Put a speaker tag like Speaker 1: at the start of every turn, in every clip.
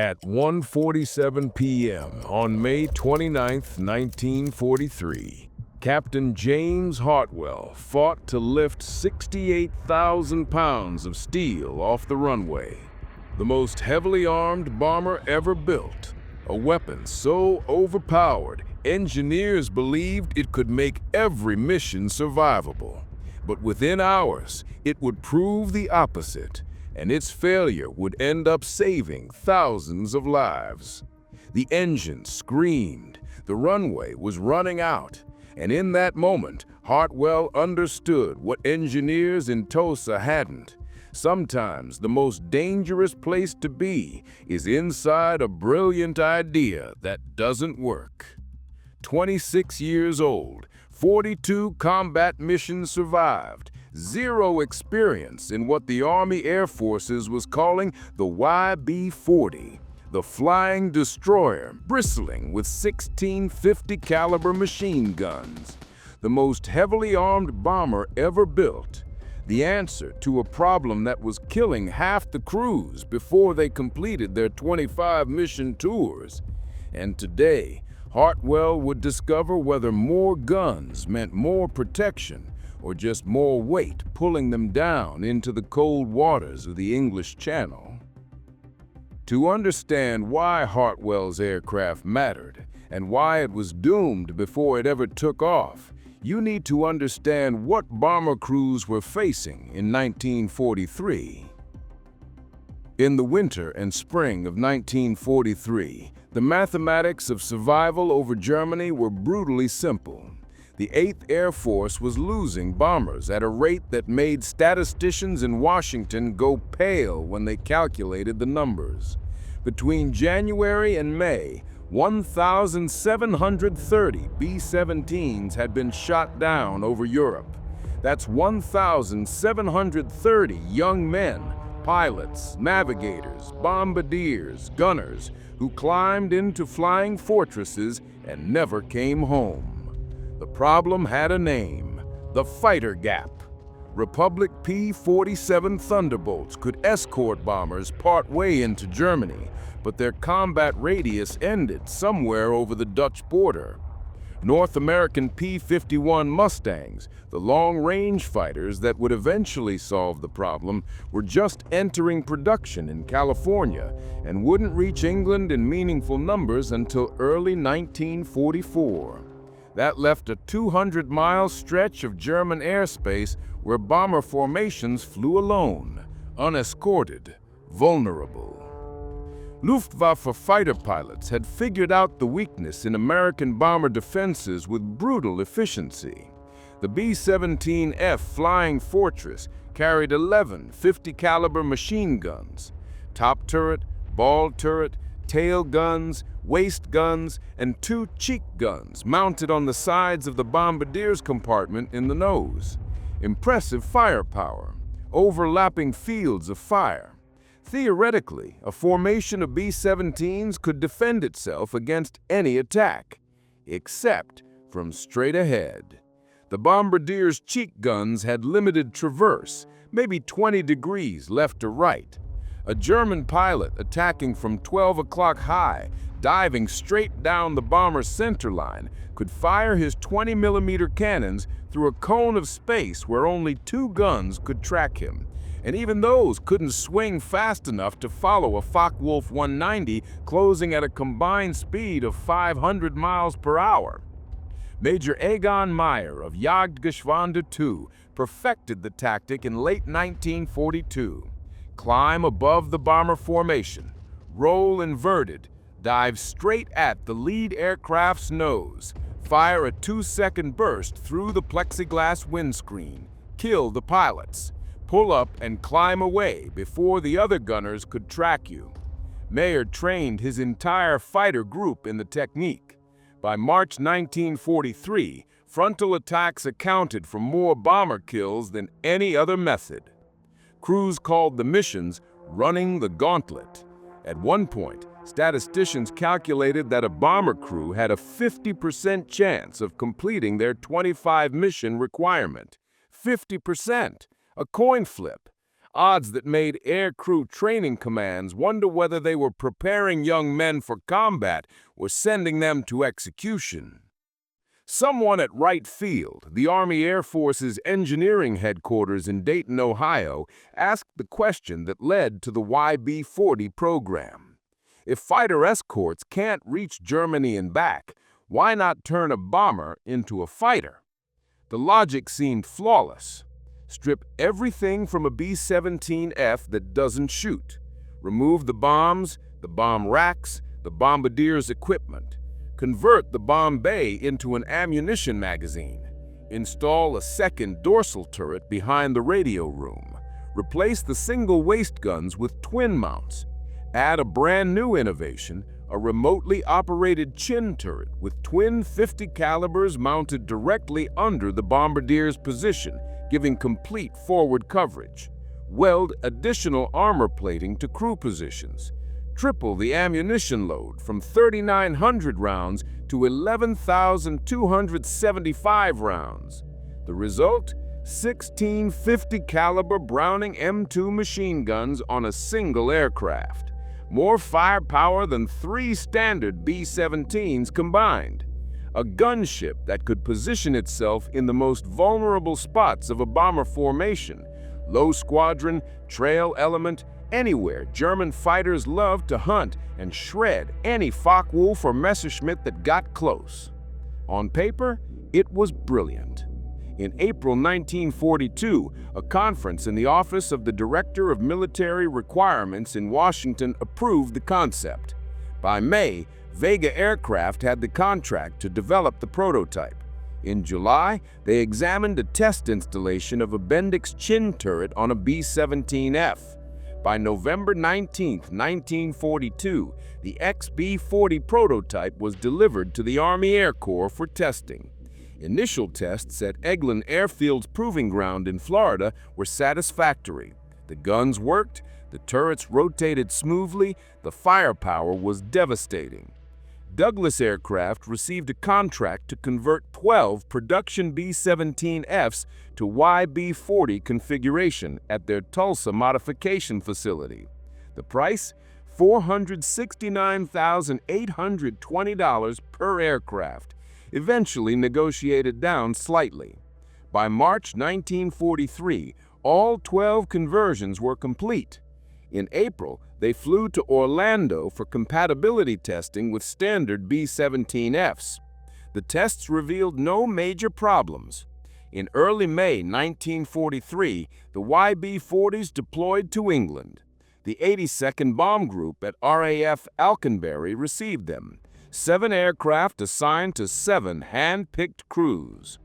Speaker 1: At 1:47 p.m. on May 29, 1943, Captain James Hartwell fought to lift 68,000 pounds of steel off the runway, the most heavily armed bomber ever built, a weapon so overpowered engineers believed it could make every mission survivable. But within hours, it would prove the opposite, and its failure would end up saving thousands of lives. The engine screamed, the runway was running out, and in that moment, Hartwell understood what engineers in Tulsa hadn't. Sometimes the most dangerous place to be is inside a brilliant idea that doesn't work. 26 years old, 42 combat missions survived, zero experience in what the Army Air Forces was calling the YB-40, the flying destroyer bristling with 1650 caliber machine guns, the most heavily armed bomber ever built, the answer to a problem that was killing half the crews before they completed their 25 mission tours. And today, Hartwell would discover whether more guns meant more protection or just more weight pulling them down into the cold waters of the English Channel. To understand why Hartwell's aircraft mattered and why it was doomed before it ever took off, you need to understand what bomber crews were facing in 1943. In the winter and spring of 1943, the mathematics of survival over Germany were brutally simple. The 8th Air Force was losing bombers at a rate that made statisticians in Washington go pale when they calculated the numbers. Between January and May, 1,730 B-17s had been shot down over Europe. That's 1,730 young men, pilots, navigators, bombardiers, gunners, who climbed into flying fortresses and never came home. The problem had a name: the fighter gap. Republic P-47 Thunderbolts could escort bombers partway into Germany, but their combat radius ended somewhere over the Dutch border. North American P-51 Mustangs, the long-range fighters that would eventually solve the problem, were just entering production in California and wouldn't reach England in meaningful numbers until early 1944. That left a 200-mile stretch of German airspace where bomber formations flew alone, unescorted, vulnerable. Luftwaffe fighter pilots had figured out the weakness in American bomber defenses with brutal efficiency. The B-17F Flying Fortress carried 11 50-caliber machine guns, top turret, ball turret, tail guns, waist guns, and 2 cheek guns mounted on the sides of the bombardier's compartment in the nose. Impressive firepower, overlapping fields of fire. Theoretically, a formation of B-17s could defend itself against any attack, except from straight ahead. The bombardier's cheek guns had limited traverse, maybe 20 degrees left to right. A German pilot attacking from 12 o'clock high, diving straight down the bomber's center line, could fire his 20-millimeter cannons through a cone of space where only 2 guns could track him. And even those couldn't swing fast enough to follow a Focke-Wulf 190 closing at a combined speed of 500 miles per hour. Major Egon Meyer of Jagdgeschwader II perfected the tactic in late 1942. Climb above the bomber formation, roll inverted, dive straight at the lead aircraft's nose, fire a 2-second burst through the plexiglass windscreen, kill the pilots, pull up and climb away before the other gunners could track you. Meyer trained his entire fighter group in the technique. By March 1943, frontal attacks accounted for more bomber kills than any other method. Crews called the missions running the gauntlet. At one point, statisticians calculated that a bomber crew had a 50% chance of completing their 25 mission requirement. 50%! A coin flip. odds that made aircrew training commands wonder whether they were preparing young men for combat or sending them to execution. Someone at Wright Field, the Army Air Force's engineering headquarters in Dayton, Ohio, asked the question that led to the YB-40 program. If fighter escorts can't reach Germany and back, why not turn a bomber into a fighter? The logic seemed flawless. Strip everything from a B-17F that doesn't shoot. Remove the bombs, the bomb racks, the bombardier's equipment. Convert the bomb bay into an ammunition magazine. Install a second dorsal turret behind the radio room. Replace the single waist guns with twin mounts. Add a brand new innovation, a remotely operated chin turret with twin 50 calibers mounted directly under the bombardier's position, giving complete forward coverage. Weld additional armor plating to crew positions. Triple the ammunition load from 3,900 rounds to 11,275 rounds. The result? 16 50 caliber Browning M2 machine guns on a single aircraft. More firepower than 3 standard B-17s combined. A gunship that could position itself in the most vulnerable spots of a bomber formation. Low squadron, trail element, anywhere German fighters loved to hunt and shred any Focke-Wulf or Messerschmitt that got close. On paper, it was brilliant. In April 1942, a conference in the Office of the Director of Military Requirements in Washington approved the concept. By May, Vega Aircraft had the contract to develop the prototype. In July, they examined a test installation of a Bendix chin turret on a B-17F. By November 19, 1942, the XB-40 prototype was delivered to the Army Air Corps for testing. Initial tests at Eglin Airfield's proving ground in Florida were satisfactory. The guns worked, the turrets rotated smoothly, the firepower was devastating. Douglas Aircraft received a contract to convert 12 production B-17Fs to YB-40 configuration at their Tulsa modification facility. The price? $469,820 per aircraft, eventually negotiated down slightly. By March 1943, all 12 conversions were complete. In April, they flew to Orlando for compatibility testing with standard B-17Fs. The tests revealed no major problems. In early May 1943, the YB-40s deployed to England. The 82nd Bomb Group at RAF Alconbury received them. 7 aircraft assigned to 7 hand-picked crews.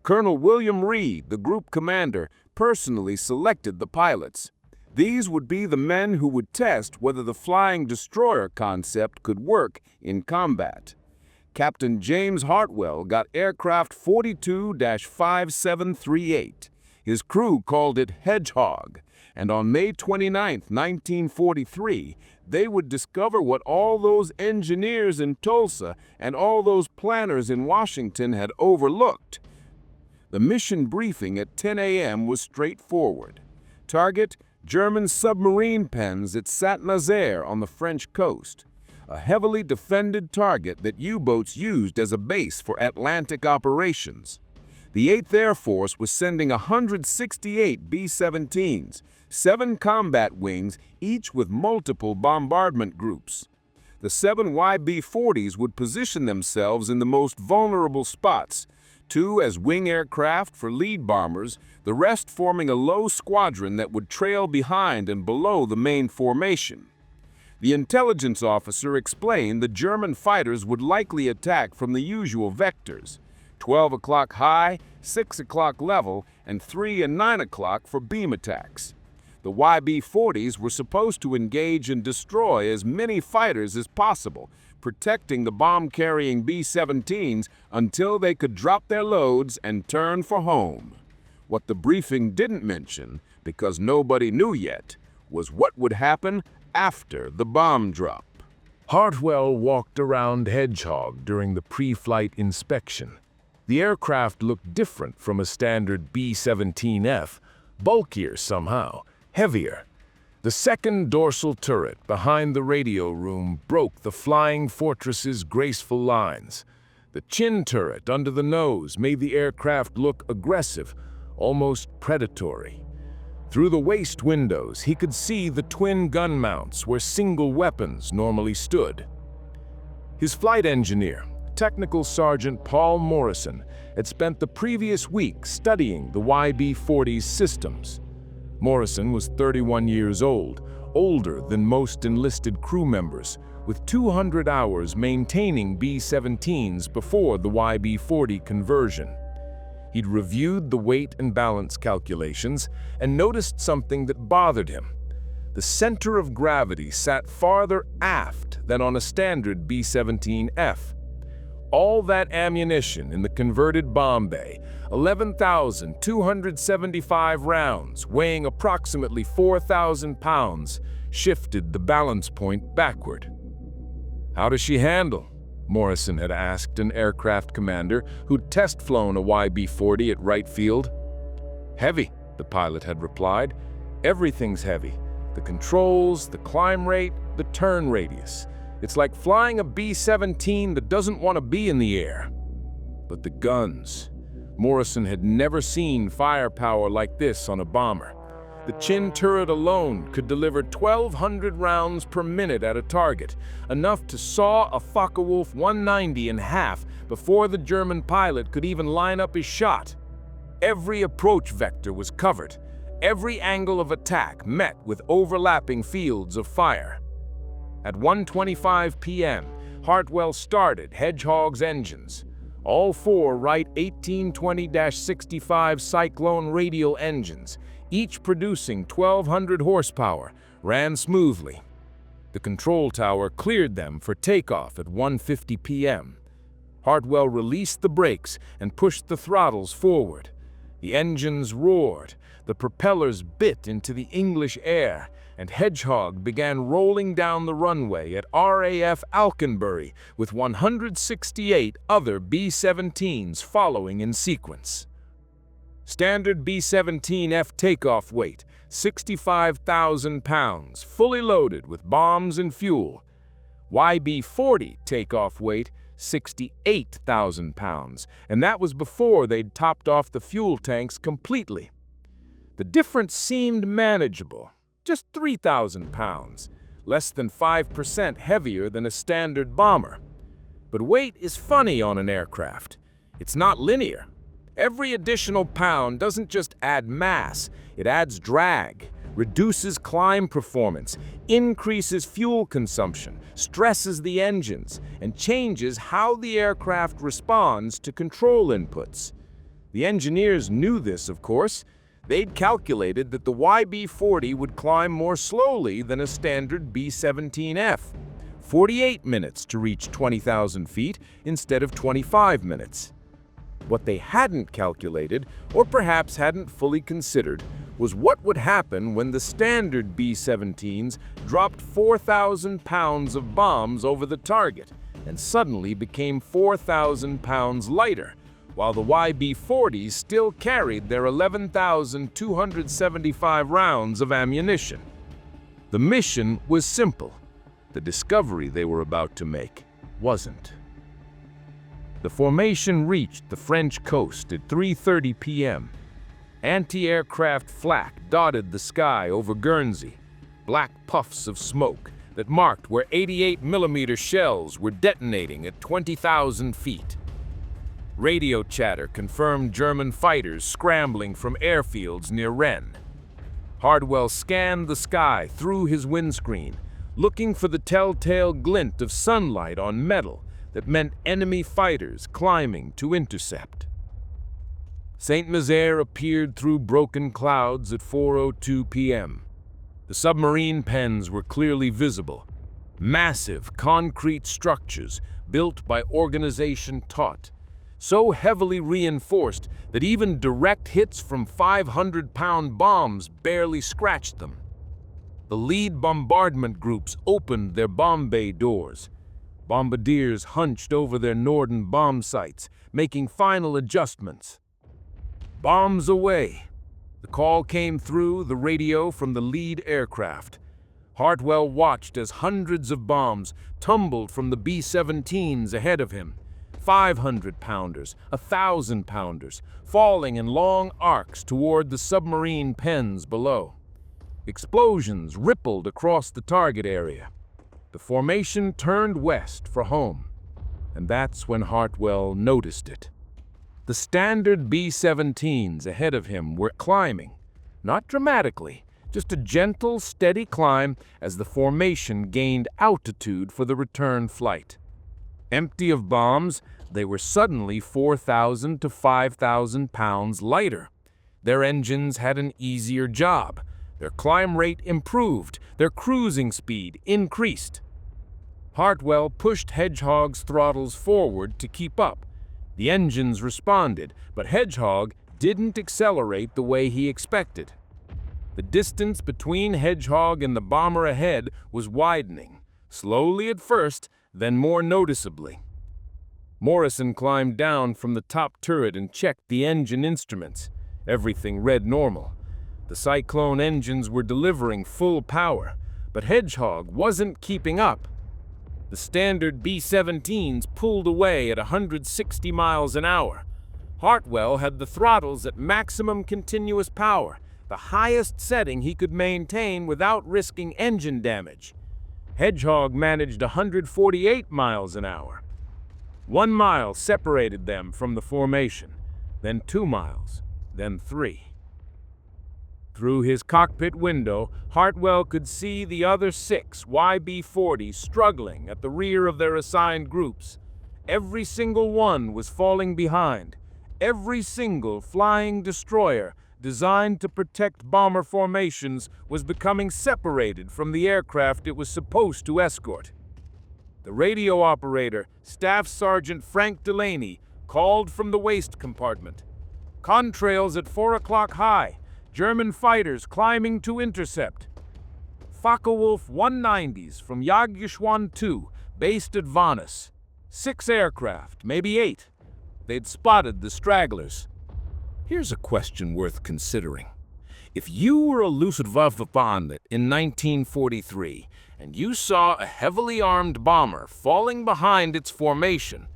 Speaker 1: Colonel William Reed, the group commander, personally selected the pilots. These would be the men who would test whether the flying destroyer concept could work in combat. Captain James Hartwell got aircraft 42-5738. His crew called it Hedgehog, and on May 29, 1943, they would discover what all those engineers in Tulsa and all those planners in Washington had overlooked. The mission briefing at 10 a.m. was straightforward. Target: German submarine pens at Saint-Nazaire on the French coast, a heavily defended target that U-boats used as a base for Atlantic operations. The 8th Air Force was sending 168 B-17s, 7 combat wings, each with multiple bombardment groups. The 7 YB-40s would position themselves in the most vulnerable spots, 2 as wing aircraft for lead bombers, the rest forming a low squadron that would trail behind and below the main formation. The intelligence officer explained the German fighters would likely attack from the usual vectors: 12 o'clock high, 6 o'clock level, and 3 and 9 o'clock for beam attacks. The YB-40s were supposed to engage and destroy as many fighters as possible, protecting the bomb-carrying B-17s until they could drop their loads and turn for home. What the briefing didn't mention, because nobody knew yet, was what would happen after the bomb drop.
Speaker 2: Hartwell walked around Hedgehog during the pre-flight inspection. The aircraft looked different from a standard B-17F, bulkier somehow, heavier. The second dorsal turret behind the radio room broke the Flying Fortress's graceful lines. The chin turret under the nose made the aircraft look aggressive, almost predatory. Through the waist windows, he could see the twin gun mounts where single weapons normally stood. His flight engineer, Technical Sergeant Paul Morrison, had spent the previous week studying the YB-40's systems. Morrison was 31 years old, older than most enlisted crew members, with 200 hours maintaining B-17s before the YB-40 conversion. He'd reviewed the weight and balance calculations and noticed something that bothered him. The center of gravity sat farther aft than on a standard B-17F. All that ammunition in the converted bomb bay, 11,275 rounds, weighing approximately 4,000 pounds, shifted the balance point backward. "How does she handle?" Morrison had asked an aircraft commander who'd test-flown a YB-40 at Wright Field. "Heavy," the pilot had replied. "Everything's heavy. The controls, the climb rate, the turn radius. It's like flying a B-17 that doesn't want to be in the air." But the guns. Morrison had never seen firepower like this on a bomber. The chin turret alone could deliver 1,200 rounds per minute at a target, enough to saw a Focke-Wulf 190 in half before the German pilot could even line up his shot. Every approach vector was covered. Every angle of attack met with overlapping fields of fire. At 1:25 p.m., Hartwell started Hedgehog's engines. All four Wright 1820-65 Cyclone radial engines, each producing 1,200 horsepower, ran smoothly. The control tower cleared them for takeoff at 1:50 p.m. Hartwell released the brakes and pushed the throttles forward. The engines roared, the propellers bit into the English air, and Hedgehog began rolling down the runway at RAF Alconbury with 168 other B-17s following in sequence. Standard B-17F takeoff weight, 65,000 pounds, fully loaded with bombs and fuel. YB-40 takeoff weight, 68,000 pounds, and that was before they'd topped off the fuel tanks completely. The difference seemed manageable. Just 3,000 pounds, less than 5% heavier than a standard bomber. But weight is funny on an aircraft. It's not linear. Every additional pound doesn't just add mass, it adds drag, reduces climb performance, increases fuel consumption, stresses the engines, and changes how the aircraft responds to control inputs. The engineers knew this, of course. They'd calculated that the YB-40 would climb more slowly than a standard B-17F, 48 minutes to reach 20,000 feet instead of 25 minutes. What they hadn't calculated, or perhaps hadn't fully considered, was what would happen when the standard B-17s dropped 4,000 pounds of bombs over the target and suddenly became 4,000 pounds lighter, while the YB-40s still carried their 11,275 rounds of ammunition. The mission was simple. The discovery they were about to make wasn't. The formation reached the French coast at 3:30 p.m. Anti-aircraft flak dotted the sky over Guernsey, black puffs of smoke that marked where 88mm shells were detonating at 20,000 feet. Radio chatter confirmed German fighters scrambling from airfields near Rennes. Hardwell scanned the sky through his windscreen, looking for the telltale glint of sunlight on metal that meant enemy fighters climbing to intercept. Saint-Nazaire appeared through broken clouds at 4:02 p.m. The submarine pens were clearly visible, massive concrete structures built by Organization Taut, so heavily reinforced that even direct hits from 500-pound bombs barely scratched them. The lead bombardment groups opened their bomb bay doors. Bombardiers hunched over their Norden bomb sites, making final adjustments. Bombs away. The call came through the radio from the lead aircraft. Hartwell watched as hundreds of bombs tumbled from the B-17s ahead of him. 500-pounders, 1,000-pounders, falling in long arcs toward the submarine pens below. Explosions rippled across the target area. The formation turned west for home, and that's when Hartwell noticed it. The standard B-17s ahead of him were climbing, not dramatically, just a gentle, steady climb as the formation gained altitude for the return flight. Empty of bombs, they were suddenly 4,000 to 5,000 pounds lighter. Their engines had an easier job. Their climb rate improved. Their cruising speed increased. Hartwell pushed Hedgehog's throttles forward to keep up. The engines responded, but Hedgehog didn't accelerate the way he expected. The distance between Hedgehog and the bomber ahead was widening, slowly at first, then more noticeably. Morrison climbed down from the top turret and checked the engine instruments. Everything read normal. The Cyclone engines were delivering full power, but Hedgehog wasn't keeping up. The standard B-17s pulled away at 160 miles an hour. Hartwell had the throttles at maximum continuous power, the highest setting he could maintain without risking engine damage. Hedgehog managed 148 miles an hour. 1 mile separated them from the formation, then 2 miles, then 3. Through his cockpit window, Hartwell could see the other 6 YB-40s struggling at the rear of their assigned groups. Every single one was falling behind. Every single flying destroyer designed to protect bomber formations was becoming separated from the aircraft it was supposed to escort. The radio operator, Staff Sergeant Frank Delaney, called from the waist compartment. "Contrails at 4 o'clock high. German fighters climbing to intercept." Focke-Wulf 190s from Yagyushwan 2, based at Vannes. 6 aircraft, maybe 8. They'd spotted the stragglers. Here's a question worth considering. If you were a Luftwaffe pilot in 1943 and you saw a heavily armed bomber falling behind its formation,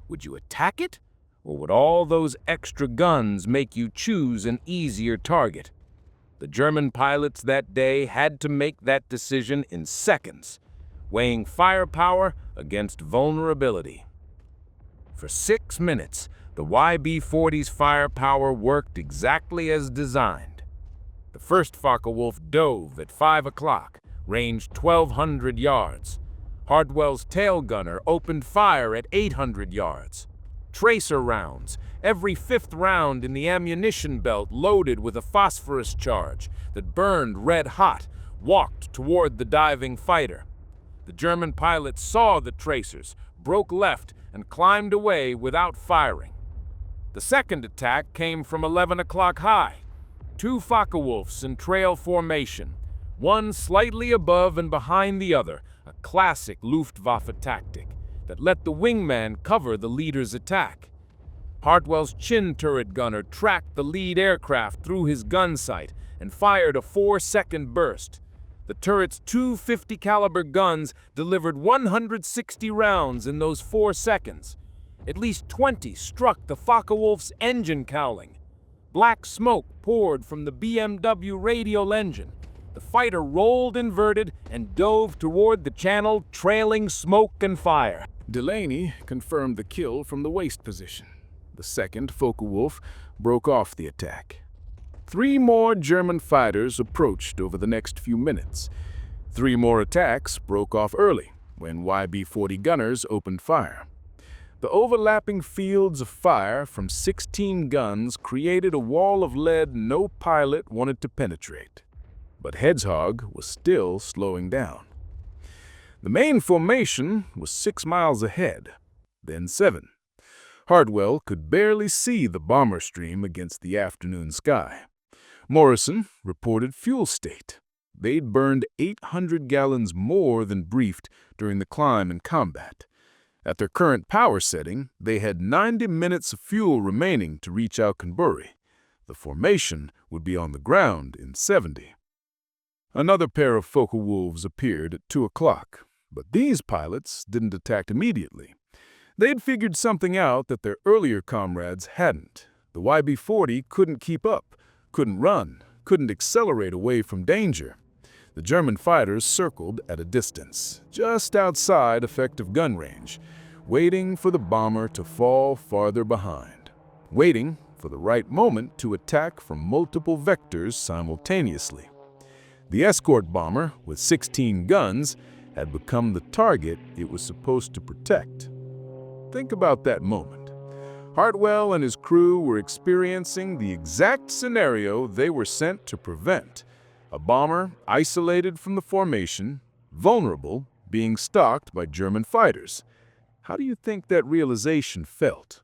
Speaker 2: would you attack it? Or would all those extra guns make you choose an easier target? The German pilots that day had to make that decision in seconds, weighing firepower against vulnerability. For 6 minutes, the YB-40's firepower worked exactly as designed. The first Focke-Wulf dove at 5 o'clock, ranged 1,200 yards. Hartwell's tail gunner opened fire at 800 yards. Tracer rounds, every 5th round in the ammunition belt loaded with a phosphorus charge that burned red hot, walked toward the diving fighter. The German pilots saw the tracers, broke left, and climbed away without firing. The second attack came from 11 o'clock high. 2 Focke-Wulfs in trail formation, one slightly above and behind the other, a classic Luftwaffe tactic that let the wingman cover the leader's attack. Hartwell's chin turret gunner tracked the lead aircraft through his gun sight and fired a 4-second burst. The turret's 2 50-caliber guns delivered 160 rounds in those 4 seconds. At least 20 struck the Focke-Wulf's engine cowling. Black smoke poured from the BMW radial engine. The fighter rolled inverted and dove toward the channel, trailing smoke and fire.
Speaker 1: Delaney confirmed the kill from the waist position. The second Focke-Wulf broke off the attack. 3 more German fighters approached over the next few minutes. 3 more attacks broke off early when YB-40 gunners opened fire. The overlapping fields of fire from 16 guns created a wall of lead no pilot wanted to penetrate. But Hedgehog was still slowing down. The main formation was 6 miles ahead, then 7. Hartwell could barely see the bomber stream against the afternoon sky. Morrison reported fuel state. They'd burned 800 gallons more than briefed during the climb and combat. At their current power setting, they had 90 minutes of fuel remaining to reach Alconbury. The formation would be on the ground in 70. Another pair of Focke-Wulfs appeared at 2 o'clock, but these pilots didn't attack immediately. They'd figured something out that their earlier comrades hadn't. The YB-40 couldn't keep up, couldn't run, couldn't accelerate away from danger. The German fighters circled at a distance, just outside effective gun range, waiting for the bomber to fall farther behind, waiting for the right moment to attack from multiple vectors simultaneously. The escort bomber, with 16 guns, had become the target it was supposed to protect. Think about that moment. Hartwell and his crew were experiencing the exact scenario they were sent to prevent. A bomber isolated from the formation, vulnerable, being stalked by German fighters. How do you think that realization felt?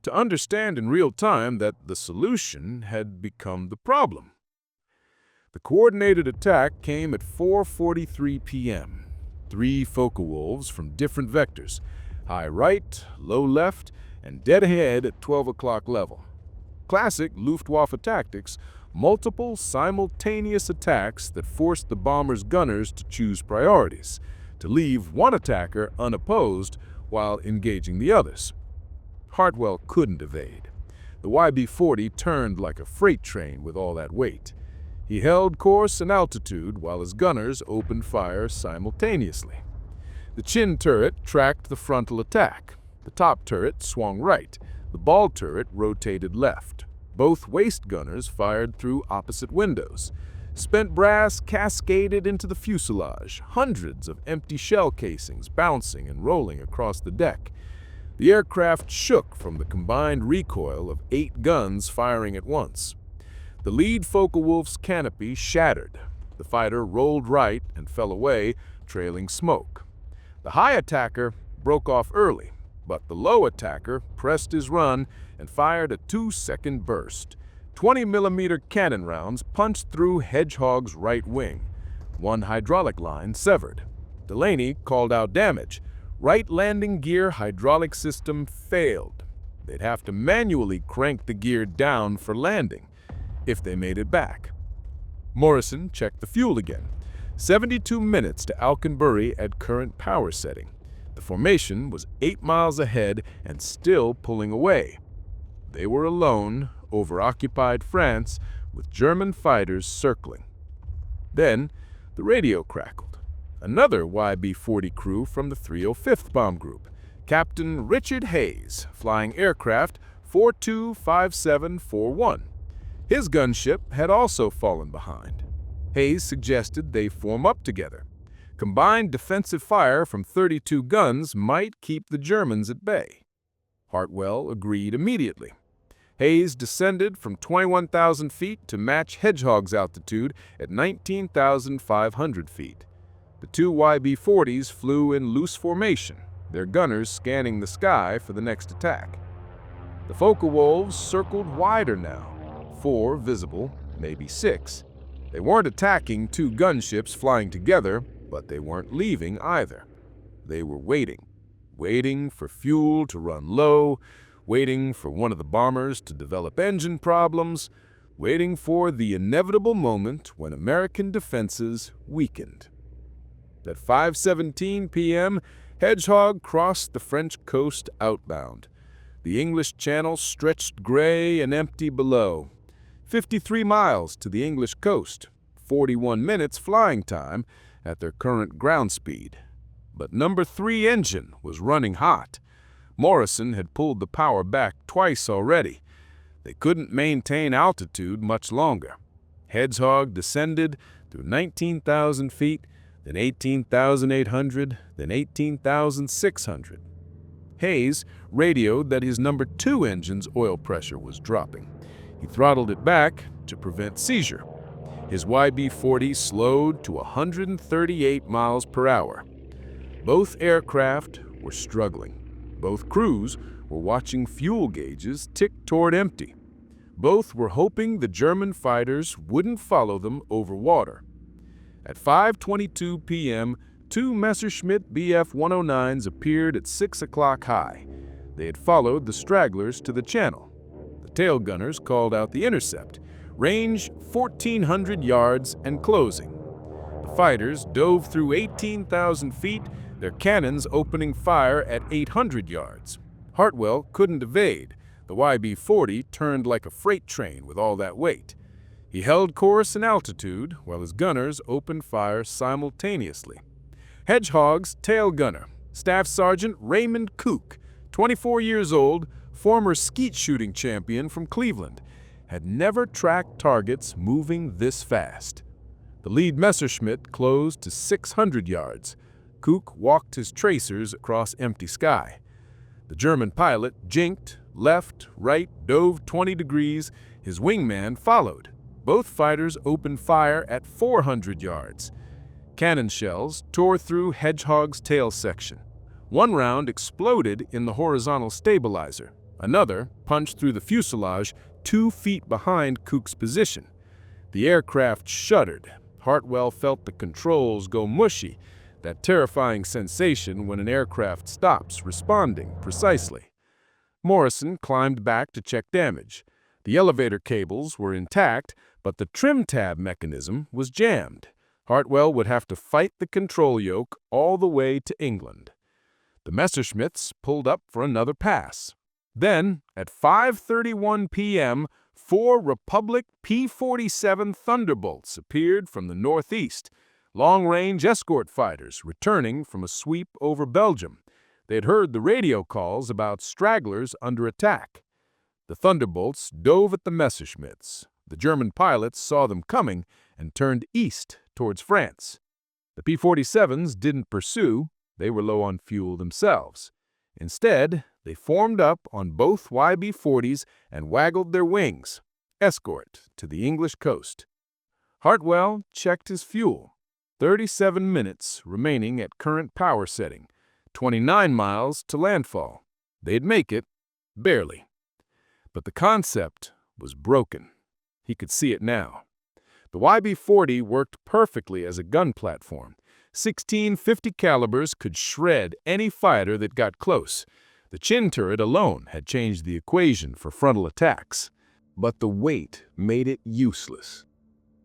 Speaker 1: To understand in real time that the solution had become the problem. The coordinated attack came at 4:43 p.m. 3 Focke-Wulfs from different vectors, high right, low left, and dead ahead at 12 o'clock level. Classic Luftwaffe tactics, multiple simultaneous attacks that forced the bomber's gunners to choose priorities, to leave one attacker unopposed while engaging the others. Hartwell couldn't evade. The YB-40 turned like a freight train with all that weight. He held course and altitude while his gunners opened fire simultaneously. The chin turret tracked the frontal attack. The top turret swung right. The ball turret rotated left. Both waist gunners fired through opposite windows. Spent brass cascaded into the fuselage, hundreds of empty shell casings bouncing and rolling across the deck. The aircraft shook from the combined recoil of 8 guns firing at once. The lead Focke-Wulf's canopy shattered. The fighter rolled right and fell away, trailing smoke. The high attacker broke off early, but the low attacker pressed his run and fired a 2-second burst. 20mm cannon rounds punched through Hedgehog's right wing. One hydraulic line severed. Delaney called out damage. Right landing gear hydraulic system failed. They'd have to manually crank the gear down for landing, if they made it back. Morrison checked the fuel again. 72 minutes to Alconbury at current power setting. The formation was 8 miles ahead and still pulling away. They were alone over occupied France with German fighters circling. Then the radio crackled. Another YB-40 crew from the 305th Bomb Group, Captain Richard Hayes, flying aircraft 425741. His gunship had also fallen behind. Hayes suggested they form up together. Combined defensive fire from 32 guns might keep the Germans at bay. Hartwell agreed immediately. Hayes descended from 21,000 feet to match Hedgehog's altitude at 19,500 feet. The 2 YB-40s flew in loose formation, their gunners scanning the sky for the next attack. The Focke-Wulfs circled wider now, 4 visible, maybe 6. They weren't attacking 2 gunships flying together, but they weren't leaving either. They were waiting for fuel to run low, waiting for one of the bombers to develop engine problems, waiting for the inevitable moment when American defenses weakened. At 5:17 p.m., Hedgehog crossed the French coast outbound. The English Channel stretched gray and empty below. 53 miles to the English coast, 41 minutes flying time at their current ground speed. But number 3 engine was running hot. Morrison had pulled the power back twice already. They couldn't maintain altitude much longer. Hedgehog descended through 19,000 feet, then 18,800, then 18,600. Hayes radioed that his number 2 engine's oil pressure was dropping. He throttled it back to prevent seizure. His YB-40 slowed to 138 miles per hour. Both aircraft were struggling. Both crews were watching fuel gauges tick toward empty. Both were hoping the German fighters wouldn't follow them over water. At 5:22 p.m., 2 Messerschmitt Bf-109s appeared at 6 o'clock high. They had followed the stragglers to the channel. The
Speaker 2: Tail gunners called out the intercept, range 1,400 yards and closing. The fighters dove through 18,000 feet, their cannons opening fire at 800 yards. Hartwell couldn't evade. The YB-40 turned like a freight train with all that weight. He held course and altitude while his gunners opened fire simultaneously. Hedgehog's tail gunner, Staff Sergeant Raymond Kook, 24 years old, former skeet shooting champion from Cleveland, had never tracked targets moving this fast. The lead Messerschmitt closed to 600 yards. Kook walked his tracers across empty sky. The German pilot jinked, left, right, dove 20 degrees. His wingman followed. Both fighters opened fire at 400 yards. Cannon shells tore through Hedgehog's tail section. One round exploded in the horizontal stabilizer. Another punched through the fuselage 2 feet behind Kook's position. The aircraft shuddered. Hartwell felt the controls go mushy, that terrifying sensation when an aircraft stops responding precisely. Morrison climbed back to check damage. The elevator cables were intact, but the trim tab mechanism was jammed. Hartwell would have to fight the control yoke all the way to England. The Messerschmitts pulled up for another pass. Then, at 5:31 p.m., 4 Republic P-47 Thunderbolts appeared from the northeast, long-range escort fighters returning from a sweep over Belgium. They had heard the radio calls about stragglers under attack. The Thunderbolts dove at the Messerschmitts. The German pilots saw them coming and turned east towards France. The P-47s didn't pursue. They were low on fuel themselves. Instead, they formed up on both YB-40s and waggled their wings, escort to the English coast. Hartwell checked his fuel. 37 minutes remaining at current power setting, 29 miles to landfall. They'd make it, barely. But the concept was broken. He could see it now. The YB-40 worked perfectly as a gun platform. 16 .50 calibers could shred any fighter that got close. The chin turret alone had changed the equation for frontal attacks.
Speaker 1: But the weight made it useless.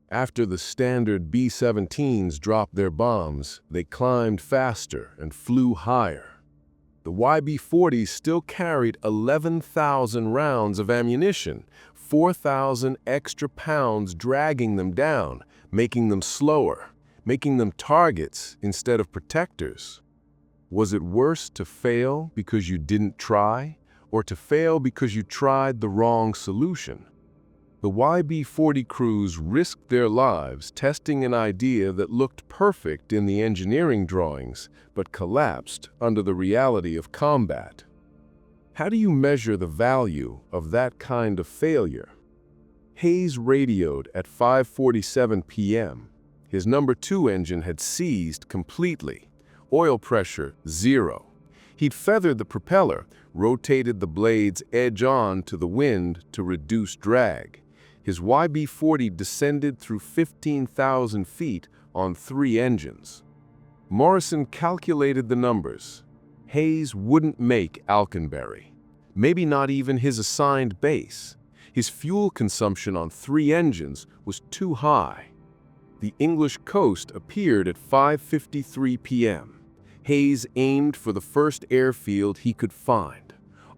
Speaker 1: After the standard B-17s dropped their bombs, they climbed faster and flew higher. The YB-40s still carried 11,000 rounds of ammunition, 4,000 extra pounds dragging them down, making them slower, making them targets instead of protectors. Was it worse to fail because you didn't try, or to fail because you tried the wrong solution? The YB-40 crews risked their lives testing an idea that looked perfect in the engineering drawings, but collapsed under the reality of combat. How do you measure the value of that kind of failure? Hayes radioed at 5:47 p.m. His number 2 engine had seized completely. Oil pressure, 0. He'd feathered the propeller, rotated the blades edge-on to the wind to reduce drag. His YB-40 descended through 15,000 feet on 3 engines. Morrison calculated the numbers. Hayes wouldn't make Alconbury. Maybe not even his assigned base. His fuel consumption on 3 engines was too high. The English coast appeared at 5:53 p.m. Hayes aimed for the first airfield he could find,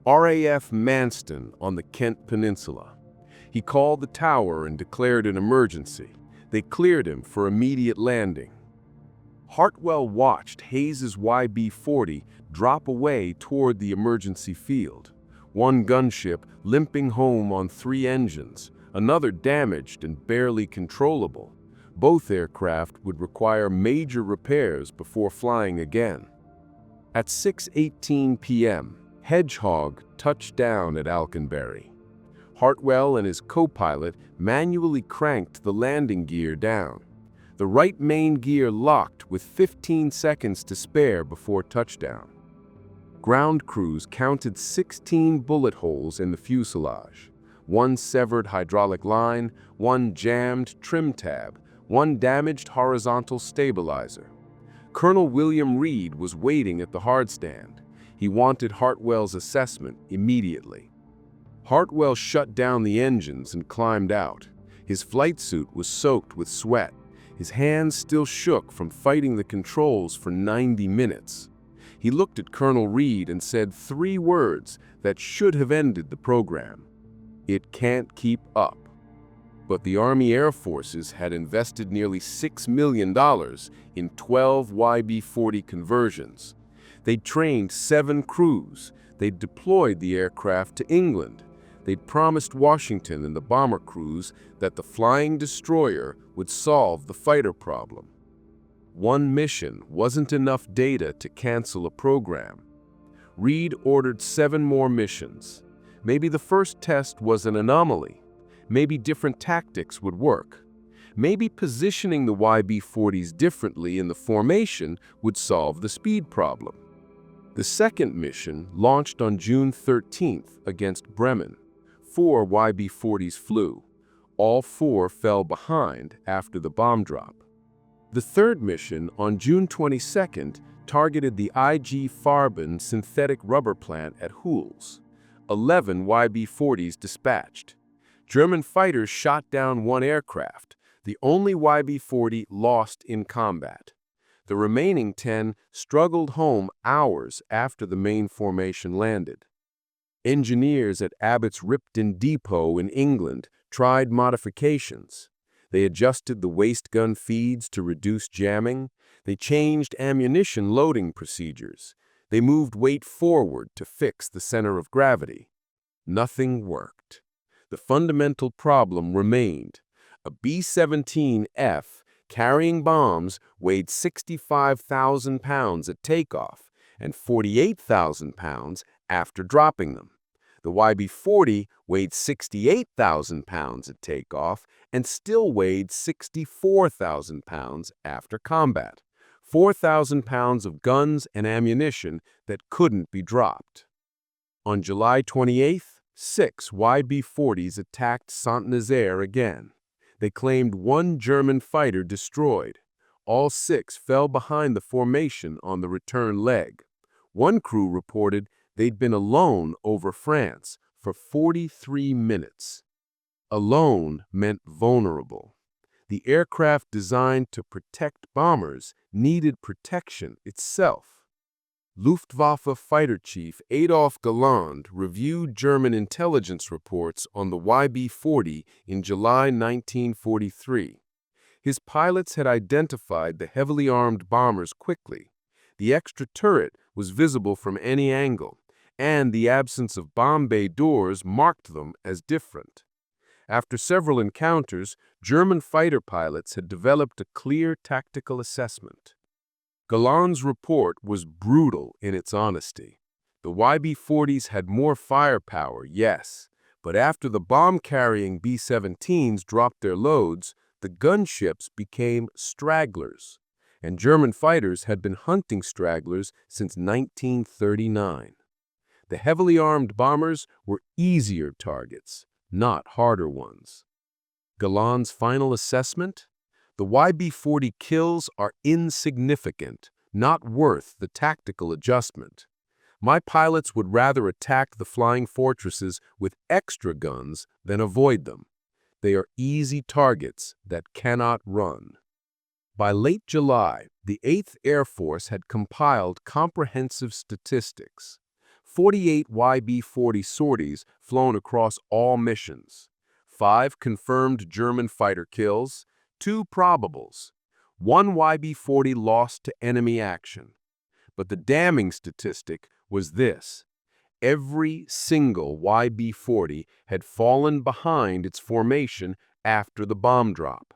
Speaker 1: RAF Manston on the Kent Peninsula. He called the tower and declared an emergency. They cleared him for immediate landing. Hartwell watched Hayes's YB-40 drop away toward the emergency field. One gunship limping home on 3 engines, another damaged and barely controllable. Both aircraft would require major repairs before flying again. At 6:18 p.m., Hedgehog touched down at Alconbury. Hartwell and his co-pilot manually cranked the landing gear down. The right main gear locked with 15 seconds to spare before touchdown. Ground crews counted 16 bullet holes in the fuselage. 1 severed hydraulic line, 1 jammed trim tab, 1 damaged horizontal stabilizer. Colonel William Reed was waiting at the hardstand. He wanted Hartwell's assessment immediately. Hartwell shut down the engines and climbed out. His flight suit was soaked with sweat. His hands still shook from fighting the controls for 90 minutes. He looked at Colonel Reed and said 3 words that should have ended the program. "It can't keep up." But the Army Air Forces had invested nearly $6 million in 12 YB-40 conversions. They'd trained 7 crews. They'd deployed the aircraft to England. They'd promised Washington and the bomber crews that the flying destroyer would solve the fighter problem. One mission wasn't enough data to cancel a program. Reed ordered 7 more missions. Maybe the first test was an anomaly. Maybe different tactics would work. Maybe positioning the YB-40s differently in the formation would solve the speed problem. The second mission launched on June 13th against Bremen. 4 YB-40s flew. All 4 fell behind after the bomb drop. The third mission on June 22nd targeted the IG Farben synthetic rubber plant at Huls. 11 YB-40s dispatched. German fighters shot down 1 aircraft, the only YB-40 lost in combat. The remaining 10 struggled home hours after the main formation landed. Engineers at Abbott's Ripton Depot in England tried modifications. They adjusted the waste gun feeds to reduce jamming. They changed ammunition loading procedures. They moved weight forward to fix the center of gravity. Nothing worked. The fundamental problem remained. A B-17F carrying bombs weighed 65,000 pounds at takeoff and 48,000 pounds after dropping them. The YB-40 weighed 68,000 pounds at takeoff and still weighed 64,000 pounds after combat. 4,000 pounds of guns and ammunition that couldn't be dropped. On July 28th, 6 YB-40s attacked Saint-Nazaire again. They claimed 1 German fighter destroyed. All 6 fell behind the formation on the return leg. One crew reported they'd been alone over France for 43 minutes. Alone meant vulnerable. The aircraft designed to protect bombers needed protection itself. Luftwaffe fighter chief Adolf Galland reviewed German intelligence reports on the YB-40 in July 1943. His pilots had identified the heavily armed bombers quickly. The extra turret was visible from any angle, and the absence of bomb bay doors marked them as different. After several encounters, German fighter pilots had developed a clear tactical assessment. Galland's report was brutal in its honesty. The YB-40s had more firepower, yes, but after the bomb-carrying B-17s dropped their loads, the gunships became stragglers, and German fighters had been hunting stragglers since 1939. The heavily armed bombers were easier targets, not harder ones. Galland's final assessment? The YB-40 kills are insignificant, not worth the tactical adjustment. My pilots would rather attack the flying fortresses with extra guns than avoid them. They are easy targets that cannot run. By late July, the 8th Air Force had compiled comprehensive statistics. 48 YB-40 sorties flown across all missions. 5 confirmed German fighter kills, 2 probables, 1 YB-40 lost to enemy action. But the damning statistic was this: every single YB-40 had fallen behind its formation after the bomb drop.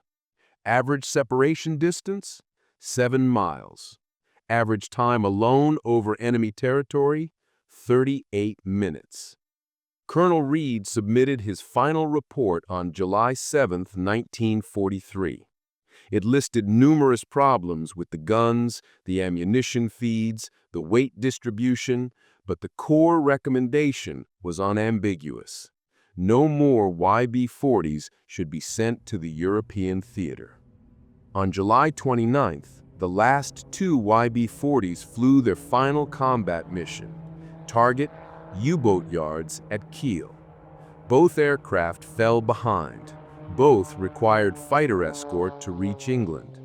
Speaker 1: Average separation distance? 7 miles. Average time alone over enemy territory? 38 minutes. Colonel Reed submitted his final report on July 7, 1943. It listed numerous problems with the guns, the ammunition feeds, the weight distribution, but the core recommendation was unambiguous. No more YB-40s should be sent to the European theater. On July 29th, the last 2 YB-40s flew their final combat mission. Target: U-boat yards at Kiel.
Speaker 3: Both aircraft fell behind. Both required fighter escort to reach England.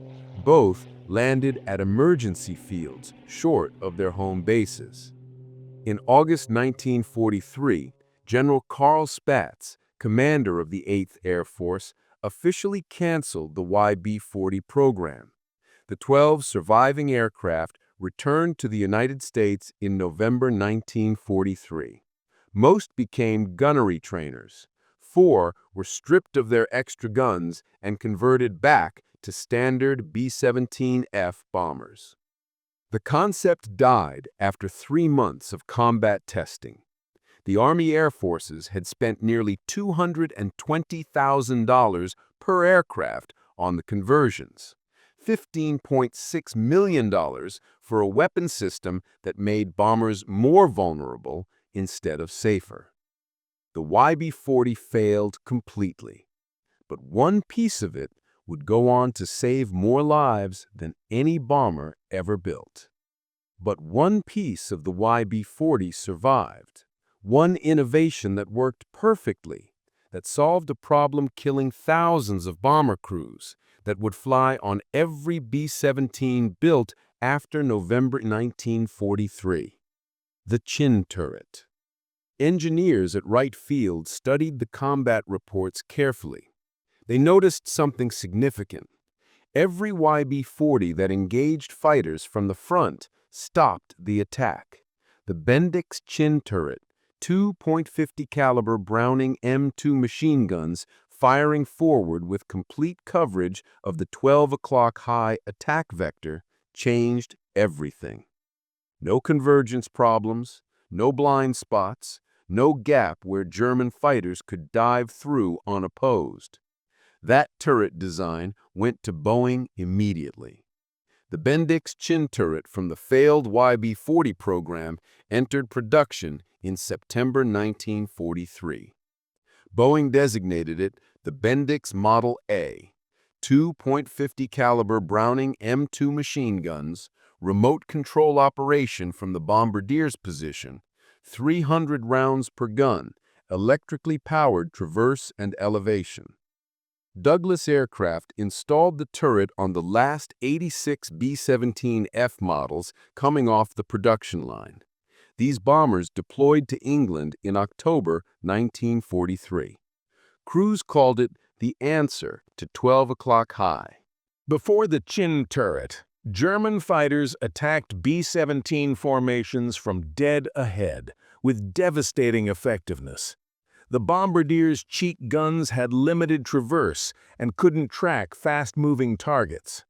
Speaker 3: Both landed at emergency fields short of their home bases. In August 1943, General Carl Spaatz, commander of the 8th Air Force, officially canceled the YB-40 program. The 12 surviving aircraft returned to the United States in November 1943. Most became gunnery trainers. 4 were stripped of their extra guns and converted back to standard B-17F bombers. The concept died after 3 months of combat testing. The Army Air Forces had spent nearly $220,000 per aircraft on the conversions. $15.6 million for a weapon system that made bombers more vulnerable instead of safer. The YB-40 failed completely, but one piece of it would go on to save more lives than any bomber ever built. But one piece of the YB-40 survived, one innovation that worked perfectly, that solved a problem killing thousands of bomber crews, that would fly on every B-17 built after November 1943. The chin turret. Engineers at Wright Field studied the combat reports carefully. They noticed something significant. Every YB-40 that engaged fighters from the front stopped the attack. The Bendix chin turret, 2.50 caliber Browning M2 machine guns firing forward with complete coverage of the 12 o'clock high attack vector, changed everything. No convergence problems, no blind spots, no gap where German fighters could dive through unopposed. That turret design went to Boeing immediately. The Bendix chin turret from the failed YB-40 program entered production in September 1943. Boeing designated it the Bendix Model A, 2.50 caliber Browning M2 machine guns, remote control operation from the bombardier's position, 300 rounds per gun, electrically powered traverse and elevation. Douglas Aircraft installed the turret on the last 86 B-17F models coming off the production line. These bombers deployed to England in October 1943. Crews called it the answer to 12 o'clock high.
Speaker 2: Before the chin turret, German fighters attacked B-17 formations from dead ahead with devastating effectiveness. The bombardier's cheek guns had limited traverse and couldn't track fast-moving targets.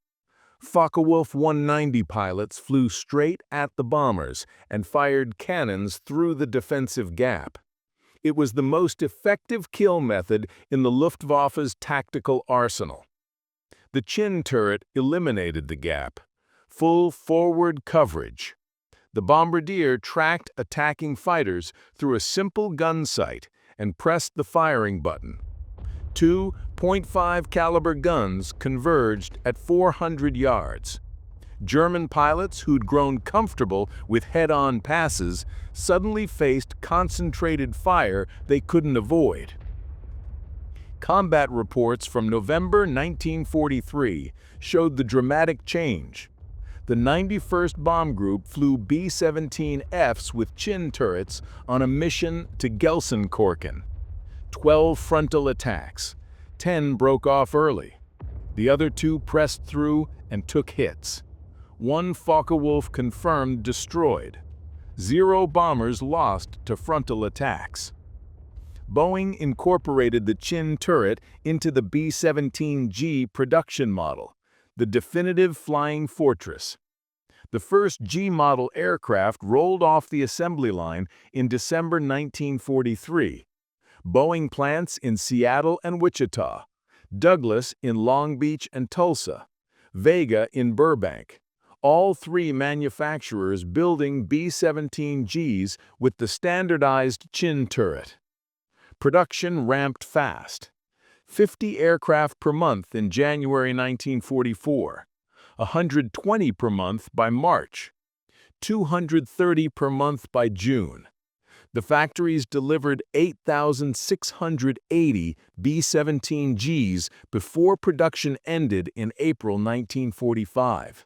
Speaker 2: Focke-Wulf 190 pilots flew straight at the bombers and fired cannons through the defensive gap. It was the most effective kill method in the Luftwaffe's tactical arsenal. The chin turret eliminated the gap. Full forward coverage. The bombardier tracked attacking fighters through a simple gun sight and pressed the firing button. 2 .5 caliber guns converged at 400 yards. German pilots who'd grown comfortable with head-on passes suddenly faced concentrated fire they couldn't avoid. Combat reports from November 1943 showed the dramatic change. The 91st Bomb Group flew B-17Fs with chin turrets on a mission to Gelsenkirchen. 12 frontal attacks. 10 broke off early. The other 2 pressed through and took hits. 1 Focke-Wulf confirmed destroyed. 0 bombers lost to frontal attacks. Boeing incorporated the chin turret into the B-17G production model, the definitive Flying Fortress. The first G-model aircraft rolled off the assembly line in December 1943. Boeing plants in Seattle and Wichita, Douglas in Long Beach and Tulsa, Vega in Burbank. All 3 manufacturers building B-17Gs with the standardized chin turret. Production ramped fast. 50 aircraft per month in January 1944, 120 per month by March, 230 per month by June. The factories delivered 8,680 B-17Gs before production ended in April 1945.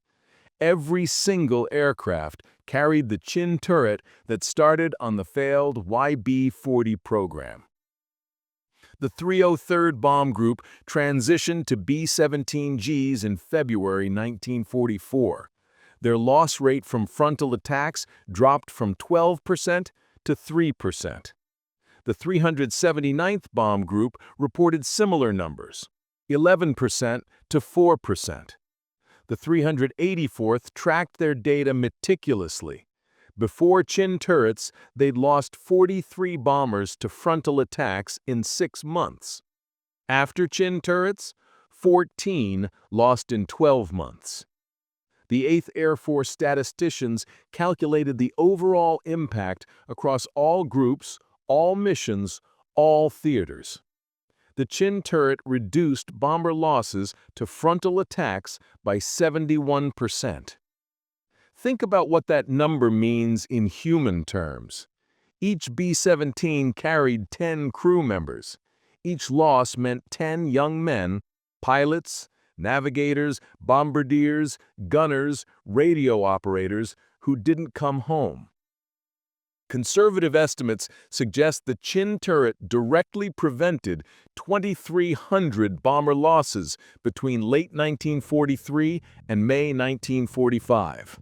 Speaker 2: Every single aircraft carried the chin turret that started on the failed YB-40 program. The 303rd Bomb Group transitioned to B-17Gs in February 1944. Their loss rate from frontal attacks dropped from 12% to 3%. The 379th Bomb Group reported similar numbers, 11% to 4%. The 384th tracked their data meticulously. Before chin turrets, they'd lost 43 bombers to frontal attacks in 6 months. After chin turrets, 14 lost in 12 months. The 8th Air Force statisticians calculated the overall impact across all groups, all missions, all theaters. The chin turret reduced bomber losses to frontal attacks by 71%. Think about what that number means in human terms. Each B-17 carried 10 crew members. Each loss meant 10 young men, pilots, navigators, bombardiers, gunners, radio operators, who didn't come home. Conservative estimates suggest the chin turret directly prevented 2,300 bomber losses between late 1943 and May 1945.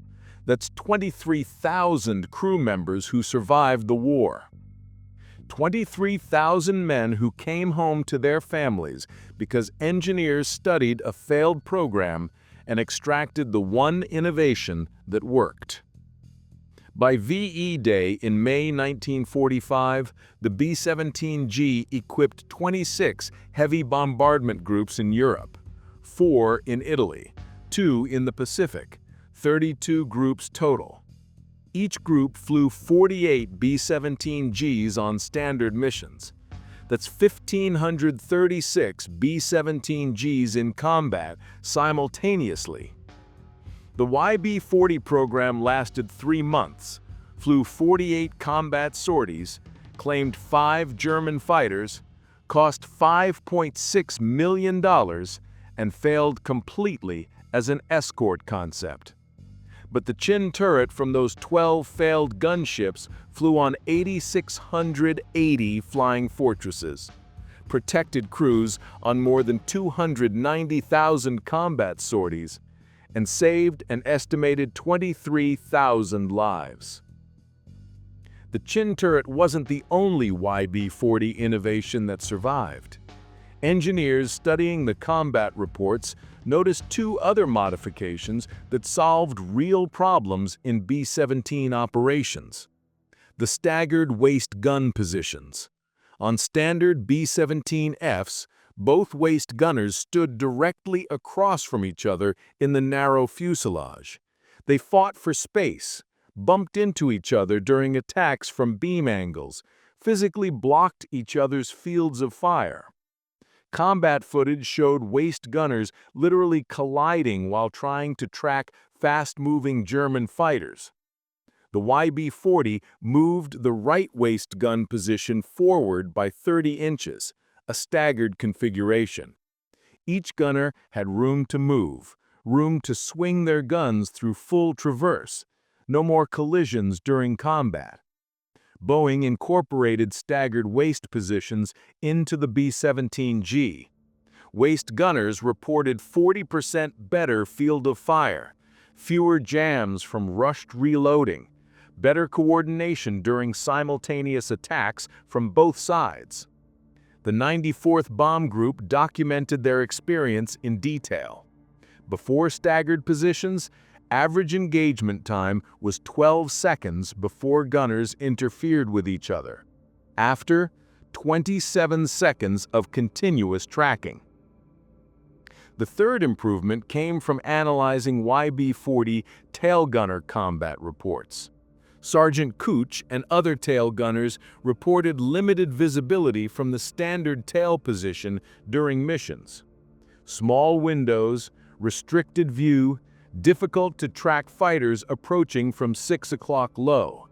Speaker 2: That's 23,000 crew members who survived the war. 23,000 men who came home to their families because engineers studied a failed program and extracted the one innovation that worked. By VE Day in May 1945, the B-17G equipped 26 heavy bombardment groups in Europe, 4 in Italy, 2 in the Pacific, 32 groups total. Each group flew 48 B-17Gs on standard missions. That's 1,536 B-17Gs in combat simultaneously. The YB-40 program lasted 3 months, flew 48 combat sorties, claimed 5 German fighters, cost $5.6 million, and failed completely as an escort concept. But the chin turret from those 12 failed gunships flew on 8,680 Flying Fortresses, protected crews on more than 290,000 combat sorties, and saved an estimated 23,000 lives. The chin turret wasn't the only YB-40 innovation that survived. Engineers studying the combat reports noticed 2 other modifications that solved real problems in B-17 operations. The staggered waist gun positions. On standard B-17Fs, both waist gunners stood directly across from each other in the narrow fuselage. They fought for space, bumped into each other during attacks from beam angles, physically blocked each other's fields of fire. Combat footage showed waist gunners literally colliding while trying to track fast-moving German fighters. The YB-40 moved the right waist gun position forward by 30 inches, a staggered configuration. Each gunner had room to move, room to swing their guns through full traverse, no more collisions during combat. Boeing incorporated staggered waist positions into the B-17G. Waist gunners reported 40% better field of fire, fewer jams from rushed reloading, better coordination during simultaneous attacks from both sides. The 94th Bomb Group documented their experience in detail. Before staggered positions, average engagement time was 12 seconds before gunners interfered with each other. After, 27 seconds of continuous tracking. The third improvement came from analyzing YB-40 tail gunner combat reports. Sergeant Couch and other tail gunners reported limited visibility from the standard tail position during missions. Small windows, restricted view, difficult to track fighters approaching from 6 o'clock low.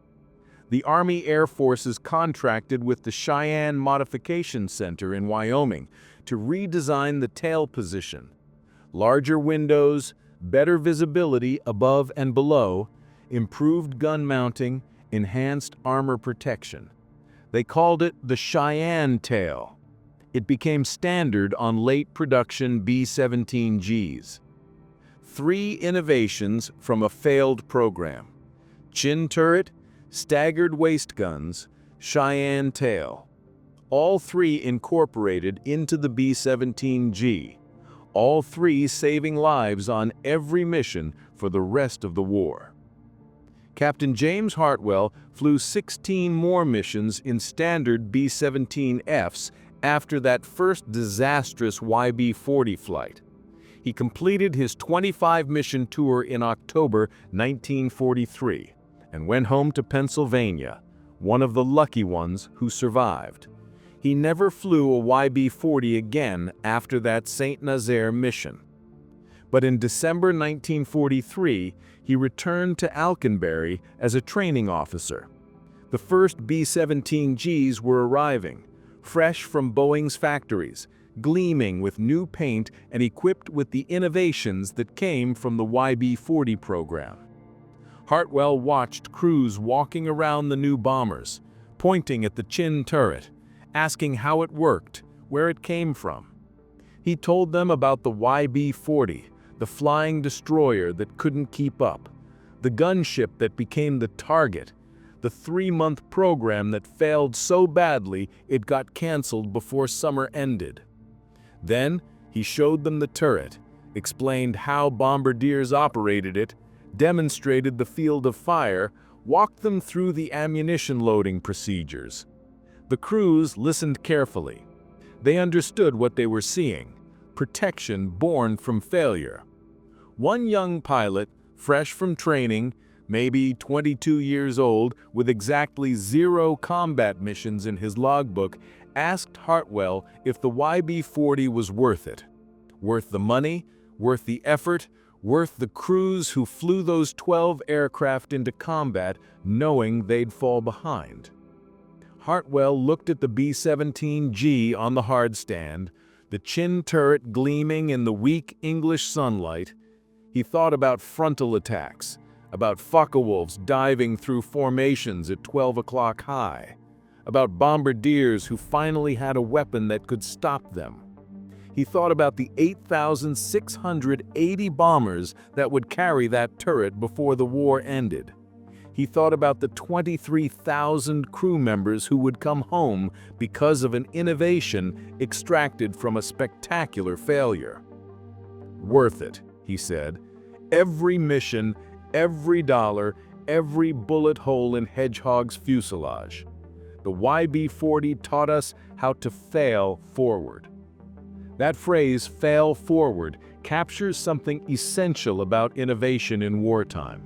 Speaker 2: the Army Air Forces contracted with the Cheyenne Modification Center in Wyoming to redesign the tail position. Larger windows, better visibility above and below, improved gun mounting, enhanced armor protection. They called it the Cheyenne tail. It became standard on late production B-17Gs. 3 innovations from a failed program: chin turret, staggered waist guns, Cheyenne tail. All 3 incorporated into the B-17G. All 3 saving lives on every mission for the rest of the war. Captain James Hartwell flew 16 more missions in standard B-17Fs after that first disastrous YB-40 flight. He completed his 25-mission tour in October 1943 and went home to Pennsylvania, one of the lucky ones who survived. He never flew a YB-40 again after that St. Nazaire mission. But in December 1943, he returned to Alconbury as a training officer. The first B-17Gs were arriving, fresh from Boeing's factories, gleaming with new paint and equipped with the innovations that came from the YB-40 program. Hartwell watched crews walking around the new bombers, pointing at the chin turret, asking how it worked, where it came from. He told them about the YB-40, the flying destroyer that couldn't keep up, the gunship that became the target, the 3-month program that failed so badly it got canceled before summer ended. Then he showed them the turret, explained how bombardiers operated it, demonstrated the field of fire, walked them through the ammunition loading procedures. The crews listened carefully. They understood what they were seeing: protection born from failure. One young pilot, fresh from training, maybe 22 years old, with exactly 0 combat missions in his logbook, asked Hartwell if the YB-40 was worth it. Worth the money, worth the effort, worth the crews who flew those 12 aircraft into combat knowing they'd fall behind. Hartwell looked at the B-17G on the hardstand, the chin turret gleaming in the weak English sunlight. He thought about frontal attacks, about Focke-Wulfs diving through formations at 12 o'clock high, about bombardiers who finally had a weapon that could stop them. He thought about the 8,680 bombers that would carry that turret before the war ended. He thought about the 23,000 crew members who would come home because of an innovation extracted from a spectacular failure. Worth it, he said. Every mission, every dollar, every bullet hole in Hedgehog's fuselage. The YB-40 taught us how to fail forward. That phrase, fail forward, captures something essential about innovation in wartime.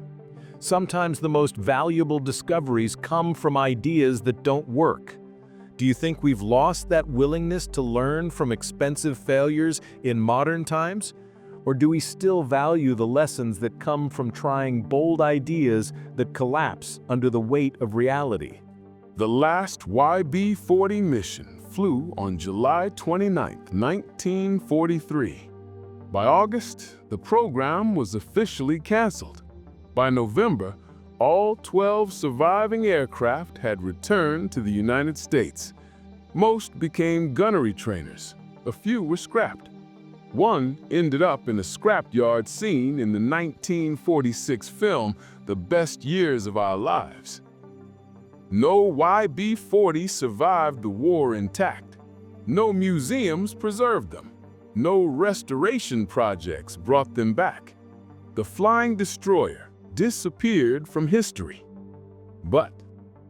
Speaker 2: Sometimes the most valuable discoveries come from ideas that don't work. Do you think we've lost that willingness to learn from expensive failures in modern times? Or do we still value the lessons that come from trying bold ideas that collapse under the weight of reality?
Speaker 1: The last YB-40 mission flew on July 29, 1943. By August, the program was officially canceled. By November, all 12 surviving aircraft had returned to the United States. Most became gunnery trainers. A few were scrapped. One ended up in a scrapyard scene in the 1946 film, The Best Years of Our Lives. No YB-40 survived the war intact. No museums preserved them. No restoration projects brought them back. The flying destroyer disappeared from history. But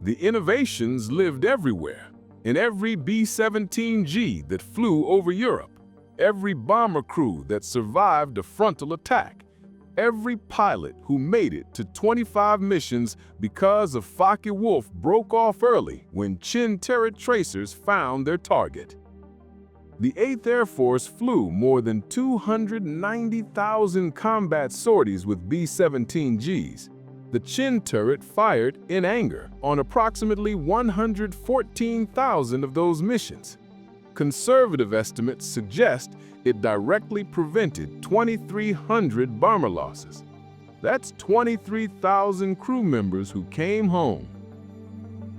Speaker 1: the innovations lived everywhere, in every B-17G that flew over Europe, every bomber crew that survived a frontal attack, every pilot who made it to 25 missions because of Focke-Wulf broke off early when chin turret tracers found their target. The 8th Air Force flew more than 290,000 combat sorties with B-17Gs. The chin turret fired in anger on approximately 114,000 of those missions. Conservative estimates suggest it directly prevented 2,300 bomber losses. That's 23,000 crew members who came home.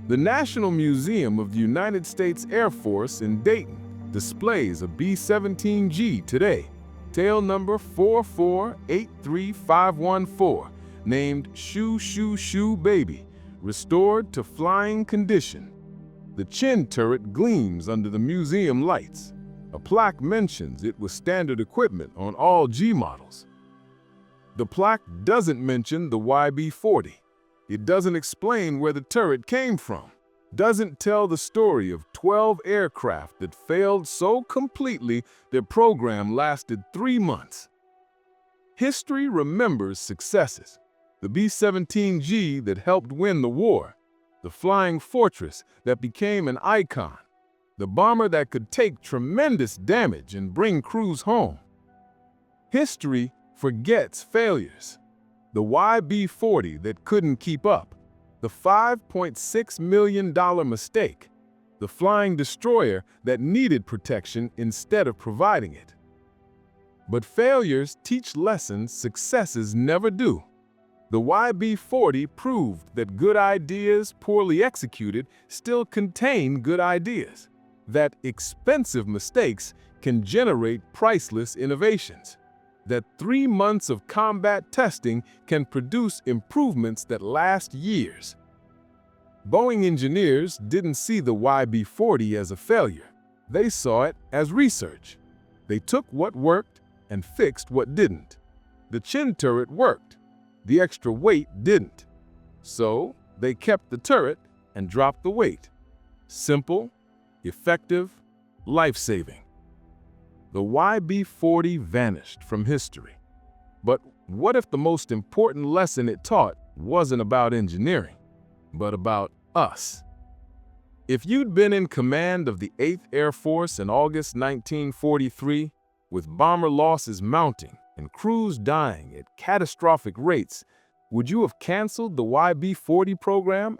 Speaker 1: The National Museum of the United States Air Force in Dayton displays a B-17G today, tail number 4483514, named Shoo Shoo Shoo Baby, restored to flying condition. The chin turret gleams under the museum lights. A plaque mentions it was standard equipment on all G models. The plaque doesn't mention the YB-40. It doesn't explain where the turret came from. Doesn't tell the story of 12 aircraft that failed so completely their program lasted 3 months. History remembers successes. The B-17G that helped win the war, the Flying Fortress that became an icon, the bomber that could take tremendous damage and bring crews home. History forgets failures. The YB-40 that couldn't keep up, the $5.6 million mistake, the flying destroyer that needed protection instead of providing it. But failures teach lessons successes never do. The YB-40 proved that good ideas poorly executed still contain good ideas, that expensive mistakes can generate priceless innovations, that 3 months of combat testing can produce improvements that last years. Boeing engineers didn't see the YB-40 as a failure. They saw it as research. They took what worked and fixed what didn't. The chin turret worked. The extra weight didn't. So they kept the turret and dropped the weight. Simple, effective, life-saving. The YB-40 vanished from history. But what if the most important lesson it taught wasn't about engineering, but about us? If you'd been in command of the 8th Air Force in August 1943, with bomber losses mounting and crews dying at catastrophic rates, would you have canceled the YB-40 program